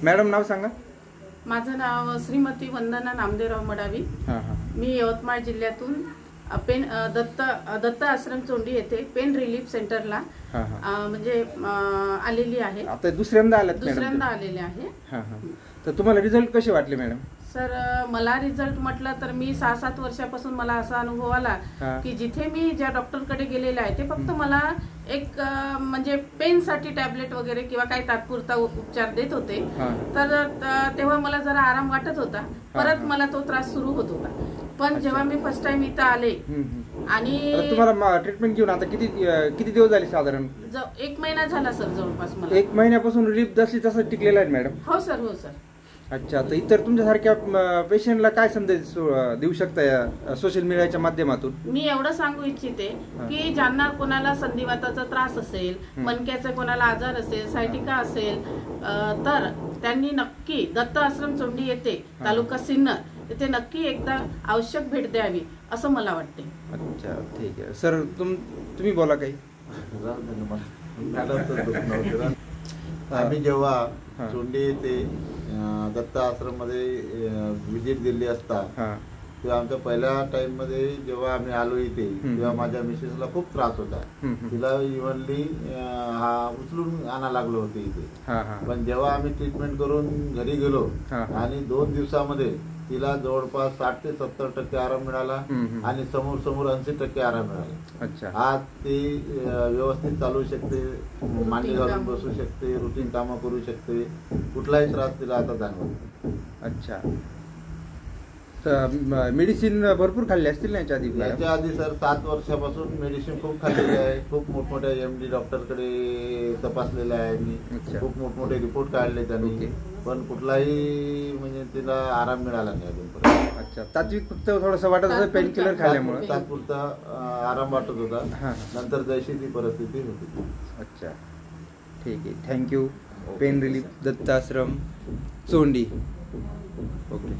Madam नाव सांगा. माझं नाव श्रीमती वंदना नामदेवराव मडावी. मी यवतमाळ जिल्ह्यातून दत्त आश्रम चोंडी येथे पेन रिलीफ सेंटरला म्हणजे आलेली आहे. आता दुसऱ्यांदा आलेले आहे. तर तुम्हाला रिझल्ट कसे वाटले मॅडम? सर, मला रिझल्ट म्हटलं तर मी 6-7 वर्षापासून मला असा अनुभव आला की जिथे मी ज्या डॉक्टरकडे गेलेले आहे ते फक्त मला एक म्हणजे पेन साठी टॅबलेट वगैरे किंवा काही तात्पुरता उपचार देत होते. तर तेव्हा मला जरा आराम वाटत होता. परत मला तो त्रास सुरू होत होता. पण जेव्हा मी फर्स्ट टाइम इथं आले आणि तुम्हाला ट्रीटमेंट घेऊन आता किती दिवस झाले? साधारण 1 महिना झाला सर जवळपास. मला 1 महिन्यापासून रिलीफ जशी तसं टिकलेला आहे मॅडम? हो सर, हो सर. अच्छा, तर इतर तुमच्यासारख्या पेशंटला काय संदेश देऊ शकता या सोशल मीडियाच्या माध्यमातून? मी एवढं सांगू इच्छिते की ज्यांना कोणाला संधिवाताचा त्रास असेल, मणक्याचा कोणाला आजार असेल, सायटिका असेल, तर त्यांनी नक्की दत्त आश्रम चोंडी येथे तालुका सिन्नर येथे नक्की एकदा आवश्यक भेट द्यावी असं मला वाटते. अच्छा, ठीक आहे सर. तुम्ही बोला काही. आम्ही जेव्हा चोंडी येथे दत्त आश्रम मध्ये विजिट दिली असता तेव्हा आमच्या पहिल्या टाइम मध्ये जेव्हा आम्ही आलो इथे तेव्हा माझ्या मिसेसला खूप त्रास होता. तिला इव्हनली उचलून आणा लागलो होते इथे. पण जेव्हा आम्ही ट्रीटमेंट करून घरी गेलो आणि 2 दिवसामध्ये तिला जवळपास 60 ते 70% आराम मिळाला आणि समोर 80% आराम मिळाला. अच्छा. आज ती व्यवस्थित चालू शकते, मांडी घालून बसू शकते, रुटीन कामं करू शकते, कुठलाही त्रास तिला आता जाणवत. अच्छा. मेडिसिन भरपूर खाल्ली असतील ना याच्या आधी? याच्या आधी सर 7 वर्षापासून मेडिसिन खूप खाल्लेली आहे. खूप मोठमोठ्या MD डॉक्टरकडे तपासलेलं आहे मी. खूप मोठमोठे रिपोर्ट काढले त्यांनी, पण कुठलाही म्हणजे तिला आराम मिळाला नाही अजूनपर्यंत. अच्छा. तात्विक फक्त थोडंसं वाटत होतं पेन किलर खाल्ल्यामुळे? तात्पुरता आराम वाटत होता, नंतर जशी ती परिस्थिती होती. अच्छा, ठीक आहे. थँक्यू. पेन रिलीफ दत्त आश्रम चोंडी. ओके.